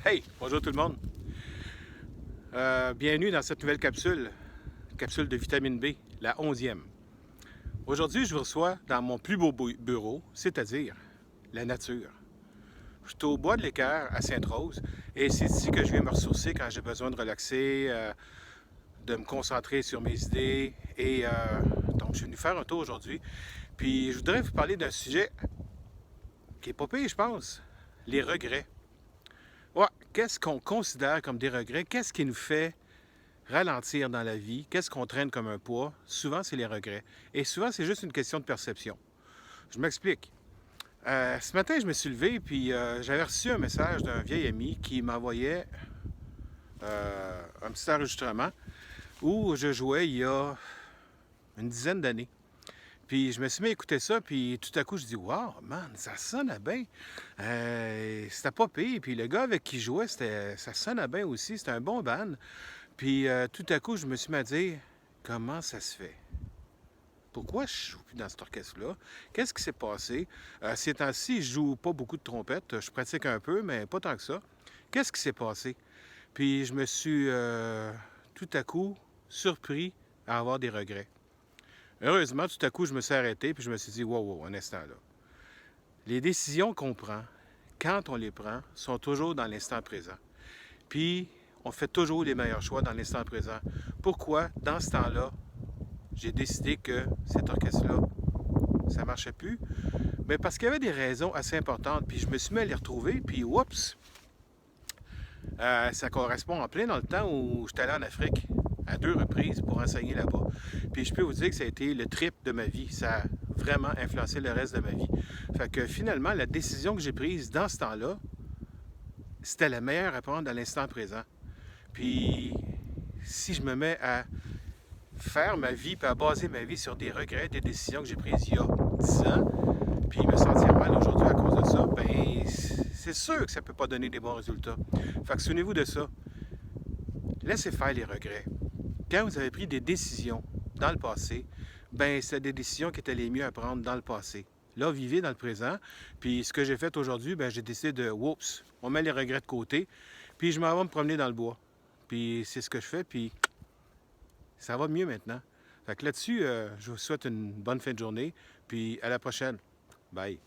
Hey, bonjour tout le monde. Bienvenue dans cette nouvelle capsule de vitamine B, la 11e. Aujourd'hui, je vous reçois dans mon plus beau bureau, c'est-à-dire la nature. Je suis au bois de l'Équerre à Sainte-Rose et c'est ici que je viens me ressourcer quand j'ai besoin de relaxer, de me concentrer sur mes idées. Donc, je suis venu faire un tour aujourd'hui. Puis, je voudrais vous parler d'un sujet qui est pas pire, je pense, les regrets. Ouais, qu'est-ce qu'on considère comme des regrets? Qu'est-ce qui nous fait ralentir dans la vie? Qu'est-ce qu'on traîne comme un poids? Souvent, c'est les regrets. Et souvent, c'est juste une question de perception. Je m'explique. Ce matin, je me suis levé, puis j'avais reçu un message d'un vieil ami qui m'envoyait un petit enregistrement où je jouais il y a une dizaine d'années. Puis je me suis mis à écouter ça, puis tout à coup, je dis wow, man, ça sonnait bien. C'était pas pire. Puis le gars avec qui je jouais, ça sonnait bien aussi. C'était un bon band. Puis tout à coup, je me suis mis à dire comment ça se fait? Pourquoi je joue plus dans cet orchestre-là? Qu'est-ce qui s'est passé? Ces temps-ci, je joue pas beaucoup de trompette. Je pratique un peu, mais pas tant que ça. Qu'est-ce qui s'est passé? Puis je me suis tout à coup surpris à avoir des regrets. Heureusement, tout à coup, je me suis arrêté puis je me suis dit, wow, wow, un instant là. Les décisions qu'on prend, quand on les prend, sont toujours dans l'instant présent. Puis, on fait toujours les meilleurs choix dans l'instant présent. Pourquoi, dans ce temps-là, j'ai décidé que cet orchestre-là, ça ne marchait plus? Mais parce qu'il y avait des raisons assez importantes. Puis je me suis mis à les retrouver, puis oups, ça correspond en plein dans le temps où j'étais allé en Afrique à 2 reprises pour enseigner là-bas. Puis je peux vous dire que ça a été le trip de ma vie. Ça a vraiment influencé le reste de ma vie. Fait que finalement, la décision que j'ai prise dans ce temps-là, c'était la meilleure à prendre dans l'instant présent. Puis si je me mets à faire ma vie puis à baser ma vie sur des regrets, des décisions que j'ai prises il y a 10 ans, puis me sentir mal aujourd'hui à cause de ça, ben c'est sûr que ça ne peut pas donner des bons résultats. Fait que souvenez-vous de ça. Laissez faire les regrets. Quand vous avez pris des décisions dans le passé, ben c'est des décisions qui étaient les mieux à prendre dans le passé. Là, vivez dans le présent. Puis ce que j'ai fait aujourd'hui, ben j'ai décidé de, oups, on met les regrets de côté, puis je m'en vais me promener dans le bois. Puis c'est ce que je fais, puis ça va mieux maintenant. Fait que là-dessus, je vous souhaite une bonne fin de journée, puis à la prochaine. Bye.